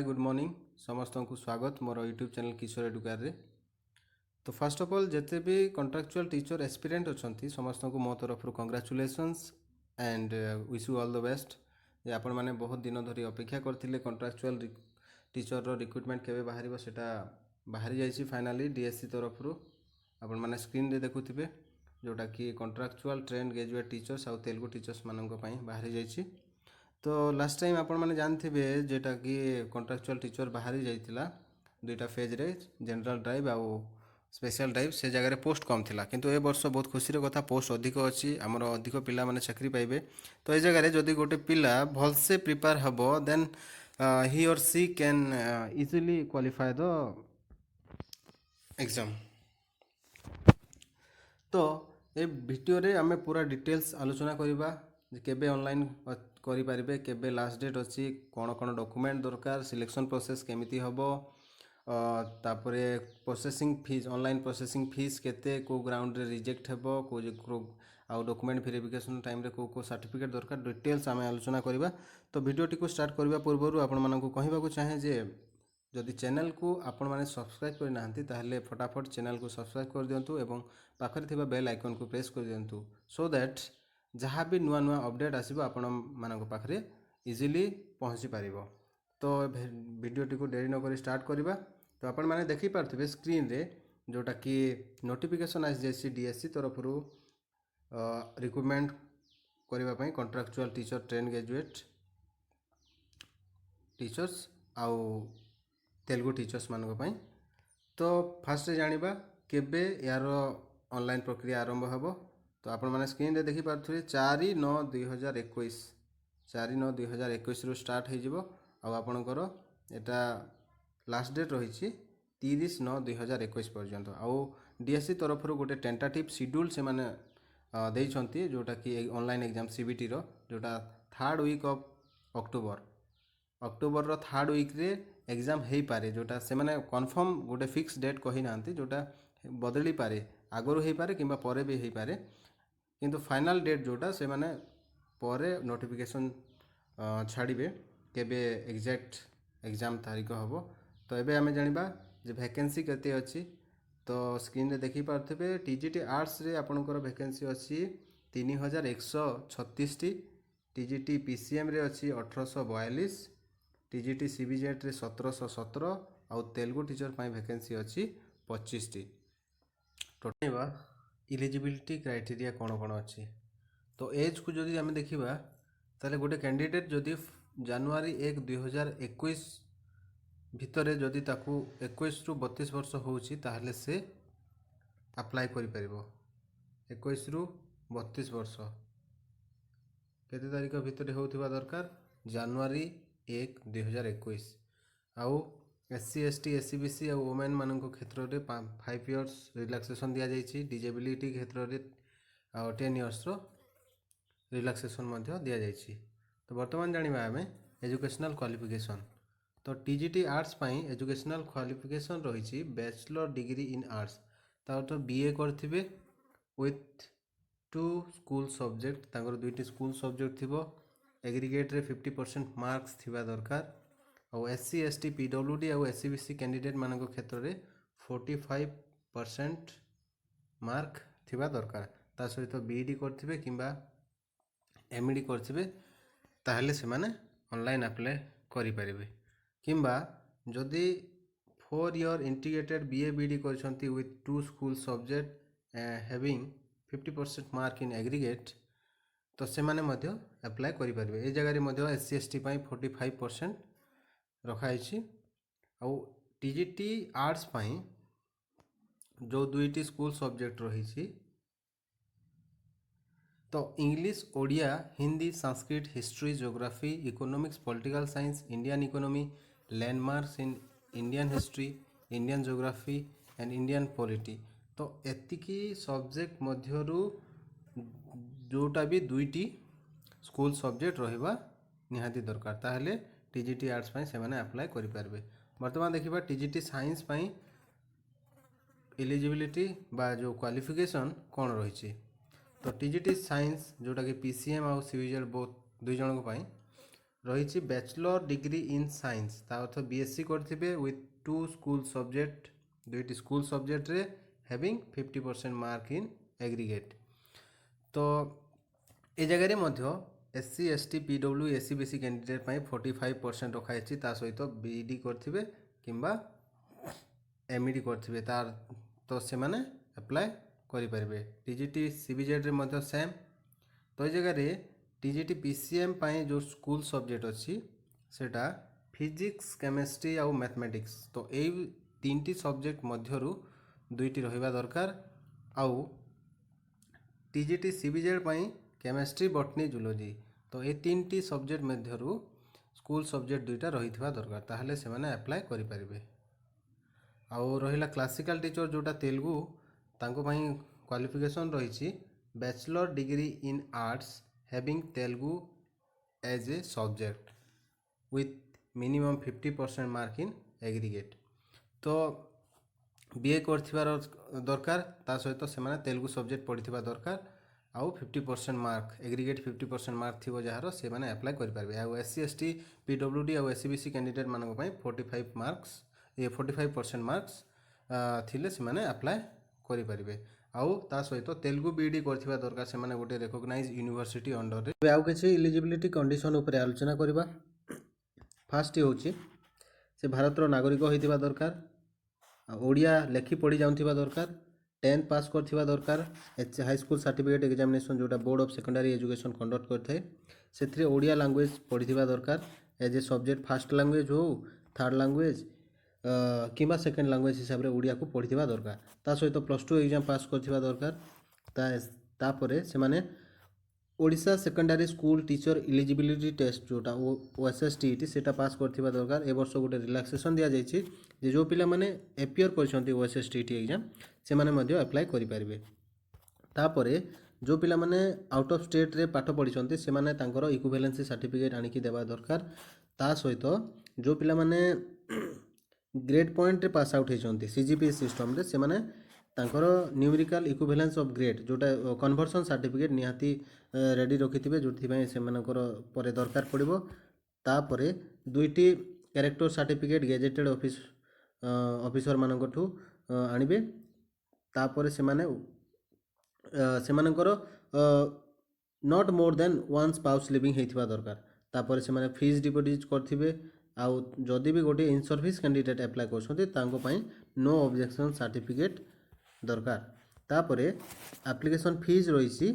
Hi good morning समस्त को स्वागत मोर यूट्यूब चैनल किशोर एडुकार रे। तो फर्स्ट ऑफ ऑल जिते भी कॉन्ट्रैक्चुअल टीचर एस्पिरेंट अच्छा समस्त को मो तरफ congratulations and wish you all the best. जे आपण मैंने बहुत दिन धरी अपेक्षा करते कॉन्ट्रैक्चुअल टीचर रिक्रुटमेंट केवे बाहर सेटा बाहरी जाइए फाइनाली डीएससी तरफ आपण मैंने स्क्रीन रे देखुथिबे जोटा कि कॉन्ट्रैक्चुअल ट्रेंड ग्रेजुएट टीचर्स आउ तेलुगु टीचर्स मानक पई बाहरी जाइए। तो लास्ट टाइम आपण मैंने जानते जेटा कि कॉन्ट्रैक्चुअल टीचर बाहरी जाइतिला दुईटा फेज रे जनरल ड्राइव आउ स्पेशल ड्राइव से जगह पोस्ट कम थिला किंतु ए वर्ष बहुत खुशी कथा पोस्ट अधिक अच्छी आमर अधिक पिला माने चाकरी पाइबे। तो ये जगह जदि गोटे पिला भलसे प्रिपेयर हम देन ही और she can easily qualify the exam. तो ये वीडियो रे आमे पूरा डिटेल्स आलोचना करिबा केबे ऑनलाइन करि पारिबे केबे लास्ट डेट अच्छी कौन कौन डॉक्यूमेंट दरकार सिलेक्शन प्रोसेस केमिति हबो तापरे processing fees online processing fees केते को ग्राउंड रे रिजेक्ट हेबो को आउ डॉक्यूमेंट वेरिफिकेशन टाइम रे को सर्टिफिकेट दरकार डिटेल्स आमे आलोचना करिबा। तो वीडियो टी को स्टार्ट करबा पूर्व आपण मानकु कहिबा चाहे जे जदि चैनल को आपण माने सब्सक्राइब कर नाहंती ताहले फटाफट चैनल को सब्सक्राइब कर दियंतु एवं पाखरे थिबा बेल आइकन को प्रेस कर दियंतु सो दैट जहाँ भी नुआ नुआ अपडेट आसीबो आपण मानक पाखरे इजीली पहुँची पारिबो। तो वीडियो टी को देरी न करी स्टार्ट करिबा। तो आपण माने देखि पारथिबे स्क्रीन रे जोटा कि नोटिफिकेशन आसी जेसी डीएससी तरफ रिक्रुटमेंट करबा पई contractual teacher train graduate teachers आउ तेलुगु टीचर्स मानक पई। तो फास्ट जानिबा केबे यार ऑनलाइन प्रक्रिया आरंभ हेबो। तो आपण माने स्क्रीन रे देखि पारथुरे 4/9/2021 4/9/2021 रु स्टार्ट हे जिवो आ आपणकर एटा लास्ट डेट रही 30/9/2021 पर्यंत। आउ डीएससी तरफ गोटे टेंटाटिव शेड्यूल से माने देइछंती जोटा कि ऑनलाइन एग्जाम सीबीटी रो जोटा 3rd वीक ऑफ अक्टोबर रो 3rd वीक रे एग्जाम हो पारे जोटा से माने कन्फर्म गोटे फिक्स डेट कही ना जोटा बदली पारे आगु हो पारे किंबा परे भी हो पारे किंतु फाइनल डेट जोटा से माने परे नोटिफिकेशन छाड़िबे केबे एग्जैक्ट एग्जाम तारीख हम। तो एबे आमे जानिबा जे वैकेंसी केते अछि। तो स्क्रीन रे देखि पारथिबे टीजीटी आर्ट्स रे आपनकर वैकेंसी अछि 3136 टी टीजीटी पीसीएम रे अछि 1842 टीजीटी सीबीजेट रे 1717 आउ तेलुगु टीचर पाई वैकेंसी अछि 25 टी। टोटल इलिजिबिलिटी क्राइटेरिया कौन कौन अच्छी। तो एज को जदि आम देखा ताले गोटे कैंडिडेट जदि जनवरी 1/2021 भितर जदि ताकू 21 रु 32 वर्ष होउची ताहले से अप्लाई करि परिबो। 21 रु 32 वर्ष केते तारीख भितर होउथिबा दरकार जनवरी 1/2021 आउ एससी एसटी एससीबीसी और वुमेन मान क्षेत्र में 5 इयर्स रिलैक्सेशन दि जाइए डिजेबिलिटी क्षेत्र में 10 इयर्स रिलैक्सेशन दि जाइए। तो बर्तमान जानिबा आमे एजुकेशनल क्वालिफिकेशन। तो टीजीटी आर्ट्स पाई एजुकेशनल क्वालिफिकेशन रही बैचलर डिग्री इन आर्ट्स तो बीए करथिबे विथ 2 स्कूल सब्जेक्ट तांकर 2टी स्कूल सब्जेक्ट थिबो एग्रीगेट रे 50% मार्क्स थिबा दरकार और एससी एसटी पीडब्ल्यूडी और एससीबीसी कैंडिडेट मानक क्षेत्र में 45% मार्क थिबा दरकार ता सहित बीईडी करथिबे किंबा एमईडी करथिबे ताहले से माने ऑनलाइन अप्लाई करि परिबे किंबा जदि 4 ईयर इंटीग्रेटेड बीए बीडी करछंती with 2 school subject having 50% mark in aggregate तो से माने मध्य अप्लाई करि परिबे। ए जगह रे मध्य एससी एसटी पाई 45% रखाई आउ टीजीटी आर्ट्स पाई जो 2टी स्कूल सब्जेक्ट रही तो English Odia Hindi Sanskrit history geography economics political science Indian economy landmarks in Indian history Indian geography and Indian polity. तो एतिकी सब्जेक्ट मध्यरु जोटा भी 2टी स्कूल सब्जेक्ट रहिबा निहाती दरकार ताहले टीजीटी आर्ट्स पाई से माने अप्लाई करि पारबे। वर्तमान देखिबा टीजीटी साइंस पाई एलिजिबिलिटी बा जो क्वालिफिकेशन कौन रही। तो टीजीटी साइंस जोटा कि पीसीएम और सीविजल बोथ दुई जन पाई रही बैचलर डिग्री इन साइंस ता अर्थ बीएससी करथिबे विथ 2 स्कूल सब्जेक्ट दुईटी स्कूल सब्जेक्ट रे हैविंग 50% मार्क इन एग्रीगेट। तो ए जगह मध्य SC ST PW SC BC candidate 45% रखाई ता सहित बीडी करथिबे किंबा एमईडी करथिबे तार तो से माने अप्लाई करि परिबे। टीजीटी सीबीजेड रे मध्य सेम। तो ए जगह रे टीजीटी पीसीएम पाई जो स्कूल सब्जेक्ट अच्छी सेटा फिजिक्स केमिस्ट्री आउ मैथमेटिक्स। तो ए तीनटी सब्जेक्ट मध्यरु दुईटी रहिबा दरकार। आउ टीजीटी सीबीजेड पाई केमिस्ट्री बॉटनी जूलॉजी तो ये तीनटी सब्जेक्ट मध्यरु स्कूल सब्जेक्ट दुईटा रहिथिबा दरकार ताहले से माने अप्लाई करि परिबे। आउ रहिला क्लासिकल टीचर जोटा तेलुगु तांको पाई क्वालिफिकेशन रही bachelor degree in arts having Telugu as a subject with minimum 50% mark in aggregate. तो बीए करथिबार दरकार ता सहित से माने तेलुगु सब्जेक्ट पढ़िथिबा दरकार आउ 50% मार्क एग्रीगेट 50% मार्क थिबो जहार से माने अप्लाई करि पारबे। आउ एससी एसटी पीडब्ल्यूडी आउ एससीबीसी कैंडिडेट मानक पई 45% मार्क्स थिले से माने अप्लाई करि पारबे। आउ ता सहित तेलुगु बीडी करथिबा दरकार से माने गोटे रिकॉग्नाइज यूनिवर्सिटी अंडर रे। आउ किछि एलिजिबिलिटी कंडीशन ऊपर आलोचना करबा। फर्स्ट होछि से भारतर नागरिक होइतिबा दरकार, ओडिया लेखि पढ़ी जाउथिबा दरकार, 10th पास करथिबा दरकार, हाई स्कूल सर्टिफिकेट एग्जामिनेशन जोटा board of secondary education conduct करथाय सेथरे ओडिया लैंग्वेज पढ़िथिबा दरकार as a subject first language हो थर्ड लैंग्वेज किंबा सेकेंड लैंग्वेज हिसाब रे ओडिया को पढ़िथिबा दरकार। ता सहित +2 एग्जाम पास करथिबा दरकार। तापरे से माने Odisha secondary school teacher eligibility test जोटा ओएसएसटीईटी सेटा पास करथिबा दरकार। ए वर्ष गोटे रिलैक्सेशन दिया जायछि जे जो पिला माने एपियर करछन्ती ओएसएसटीईटी एग्जाम से माने मध्य अप्लाई करि पारिबे। तापरे जो पिला माने आउट ऑफ स्टेट रे पाठ पढ़िछन्ती से माने तांकर इक्विवेलेंसी सर्टिफिकेट आनिकी देबा दरकार। ता सहित जो पिला माने ग्रेड पॉइंट रे पास आउट होइछन्ती सीजीपीएस सिस्टम रे से माने तांकर न्यूमेरिकल इक्विवेलेंस ऑफ ग्रेड जोटा कन्वर्सन सर्टिफिकेट निहाती रेडी रखिथिबे जोथि पय से मानकर परे दरकार पड़िबो। तापरे दुईटी कैरेक्टर सर्टिफिकेट गेजेटेड ऑफिसर मानकठू आनिबे। तापरे से माने से मानकर not more than one spouse living हेइथिबा दरकार। तापरे से माने फीस डिपॉजिट करथिबे। आउ जदि भी गोटे इन सर्विस कैंडिडेट अप्लाई करछन्ती तांको पय नो ऑब्जेक्शन सर्टिफिकेट दरकार। तापरे एप्लिकेशन फीस रहिछि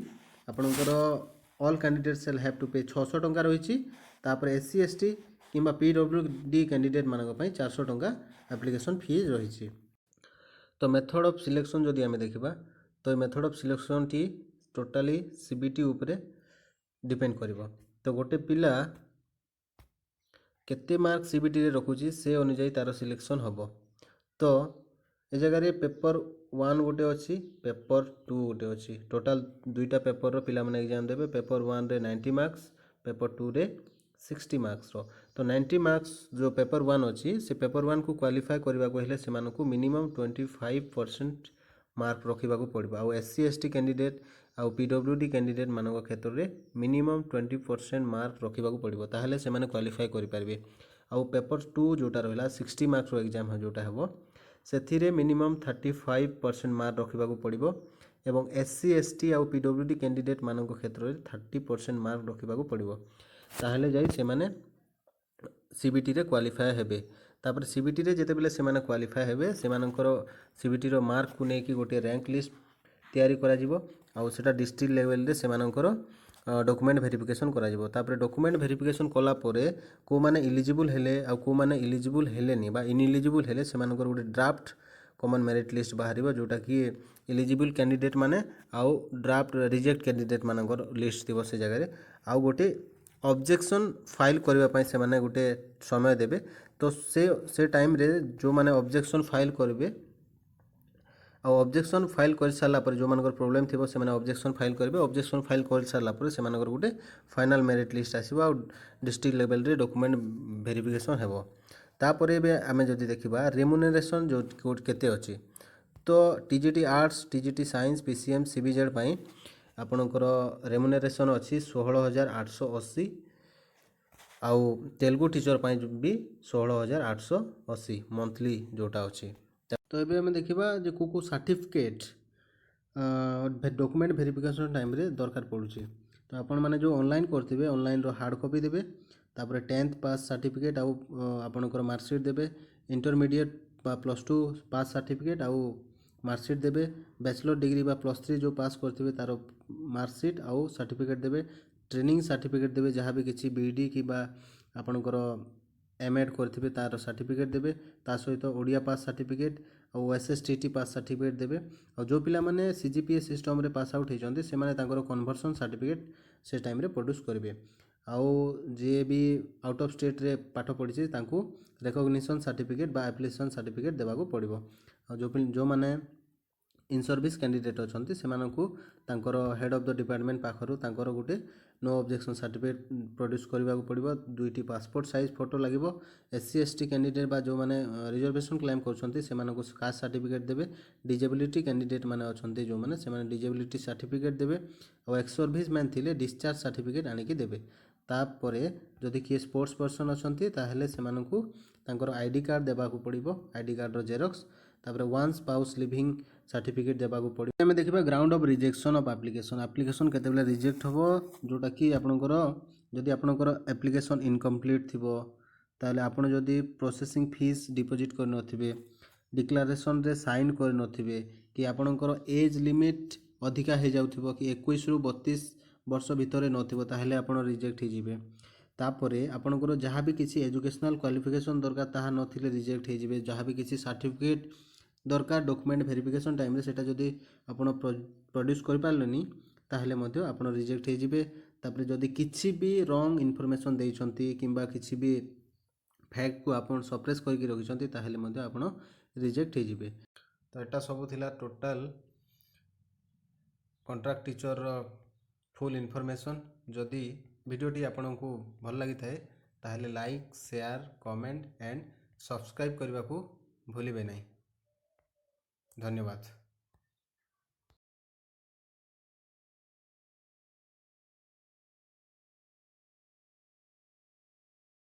आपनकर all candidate shall have to pay 600 टंका रहिछि। तापरे एससी एसटी किंबा पीडब्ल्यूडी कैंडिडेट मानक पय 400 टंका एप्लिकेशन फीस रहिछि। तो मेथड ऑफ सिलेक्शन जदि आमे देखिबा तो method of selection T totally CBT ऊपर डिपेंड करिवो। तो गोटे पिला केते मार्क सीबीटी रे रखुची से अनुसार तार सिलेक्शन हबो। तो ए जगह रे पेपर 1 गोटे अच्छी पेपर 2 गोटे अच्छी टोटाल दुईटा पेपर रो पिला माने एग्जाम देबे। पेपर 1 रे 90 मार्क्स पेपर 2 रे 60 मार्क्स रो। तो 90 मार्क्स जो पेपर 1 अच्छी से पेपर 1 को क्वालिफाई करबा को हेले से मानको मिनिमम 25% मार्क रखिबा को पड़बा। आ एससी एसटी कैंडिडेट आ पीडब्ल्यूडी कैंडिडेट मानक क्षेत्र रे मिनिमम 20% मार्क रखिबा को पड़बो ताहले से माने क्वालिफाई करि पारबे। आ पेपर 2 जोटा रहला 60 मार्क्स रो एग्जाम है जोटा हेबो सेथिरे मिनिमम 35% मार्क रखिबा को पड़बो। एवं एससी एसटी आ पीडब्ल्यूडी कैंडिडेट मानक क्षेत्र रे 30% मार्क रखिबा को पड़बो ताहले जाई से माने सीबीटी रे क्वालिफाई हेबे। तापर सीबीटी रे जेते बेले से माने क्वालिफाई हेबे से मानकर सीबीटी रो मार्क को नेकी गोटे रैंक लिस्ट तैयारी करा जिवो। आ सेटा डिस्ट्रिक्ट लेवल रे से मानकर डॉक्यूमेंट वेरिफिकेशन करा जिवो। तापर डॉक्यूमेंट वेरिफिकेशन कला परे को माने एलिजिबल हेले आ को माने एलिजिबल हेलेनी बा इनएलिजिबल हेले से मानकर गोटे ड्राफ्ट कॉमन मेरिट लिस्ट बाहरिबो जोटा कि एलिजिबल कैंडिडेट माने आउ ड्राफ्ट रिजेक्ट कैंडिडेट मानकर लिस्ट थिबो से जगह रे। आउ गोटे ऑब्जेक्शन फाइल करबा पय से माने गोटे समय देबे। तो से टाइम रे जो माने ऑब्जेक्शन फाइल करबे आ ऑब्जेक्शन फाइल कर साला पर जो मानकर प्रॉब्लम थिबो से माने ऑब्जेक्शन फाइल करबे। ऑब्जेक्शन फाइल कर साला पर से मानकर गोटे फाइनल मेरिट लिस्ट आसीबो आ डिस्ट्रिक्ट लेवल रे डॉक्यूमेंट वेरिफिकेशन हेबो। तापरे बे आमे जदि देखिबा रेम्युनरेशन जो केते अछि तो TGT arts TGT science PCM CBZ पय आपनकर रेम्युनरेशन अछि 16880 आउ तेलुगु टीचर पाई भी 16,880 मंथली जोटा अच्छी। तो ये आम देखा जे को सर्टिफिकेट डॉक्यूमेंट वेरिफिकेशन टाइम रे दरकार पड़ुଛି। तो आपण मैंने जो ऑनलाइन करते ऑनलाइन रो हार्ड कॉपी देबे, तापर 10th पास सर्टिफिकेट आउ आपणकर मार्कशीट देबे, इंटरमीडिएट बा +2 पास सर्टिफिकेट आउ मार्कशीट देबे, बैचलर डिग्री बा +3 जो पास करते तार मार्कशीट आउ सर्टिफिकेट देबे, ट्रेनिंग सर्टिफिकेट देबे जहाँ भी किसी बीडी कि आपणकर एमएड करते तार सर्टिफिकेट देबे, ता सहित ओडिया पास सर्टिफिकेट और एसएसटीटी पास सर्टिफिकेट देबे। और जो पिला माने सीजीपीए सिस्टम रे पास आउट होइचंती से माने तांकर कन्वर्सन सर्टिफिकेट से टाइम रे प्रोड्यूस करेंगे। आउ जे भी आउट ऑफ स्टेट रे पाठ पढ़ी तांकू रिकॉग्निशन सर्टिफिकेट बा एप्लीकेशन सर्टिफिकेट देबाको पड़िबो। और जो माने इन सर्विस कैंडिडेट अच्छा से हेड ऑफ द डिपार्टमेंट पाखर तांकर गोटे नो ऑब्जेक्शन सर्टिफिकेट प्रोड्यूस करने पड़ो, 2टी पासपोर्ट साइज फोटो लगे। एससी एसटी कैंडिडेट बा जो मैंने रिजर्वेशन क्लेम कर कास्ट सर्टिफिकेट देवे, डिजेबिलिटी कैंडिडेट मैंने अच्छा जो मैंने से डिजेबिलिटी सर्टिफिकेट देवे और एक्स सर्विस मैन थे डिस्चार्ज सर्टिफिकेट आनिकी देवे। तापर जदि किए स्पोर्ट्स पर्सन अच्छा से आईडी कार्ड देवाक पड़ो, आईडी कार्ड जेरक्स, तापर वन स्पाउस लिविंग सर्टिफिकेट देवाक पड़ो। आम देखा ground of rejection of application, application केते रिजेक्ट हो जोटा कि आपणकर जदि आपणकर एप्लिकेशन इनकम्प्लीट थी ताले आपण जदि प्रोसेसिंग फीस डिपोजिट कर नथिबे, डिक्लेरेशन रे साइन कर नथिबे, कि आपणकर एज लिमिट अधिका हो जाउथिबो कि 21 रु 32 वर्ष भितर नथिबो ताहेले आपण रिजेक्ट हो जिवे। तापरे आपणकर जहाँ भी किसी एजुकेशनल क्वालिफिकेशन दरकार ताहा नथिले रिजेक्ट हो जिवे। जहाँ भी किसी सर्टिफिकेट दरकार डॉक्यूमेंट वेरिफिकेशन टाइम रे सेटा जदि आपण प्रोड्यूस कर पारलेनी ताहेले मध्य आपण रिजेक्ट हो जिवे। तापरे जदि किछि भी रॉन्ग इनफॉरमेशन देइछंती किंबा किछि भी फैक्ट को आपण सप्रेस करके रखिछंती ताहेले मध्य आपण रिजेक्ट हो जिवे। तो एटा सब थिला total contract teacher full information. जदि वीडियोटी आपको भल लगी थाए ताहेले like share comment and subscribe करने को भूलिए नहीं। धन्यवाद।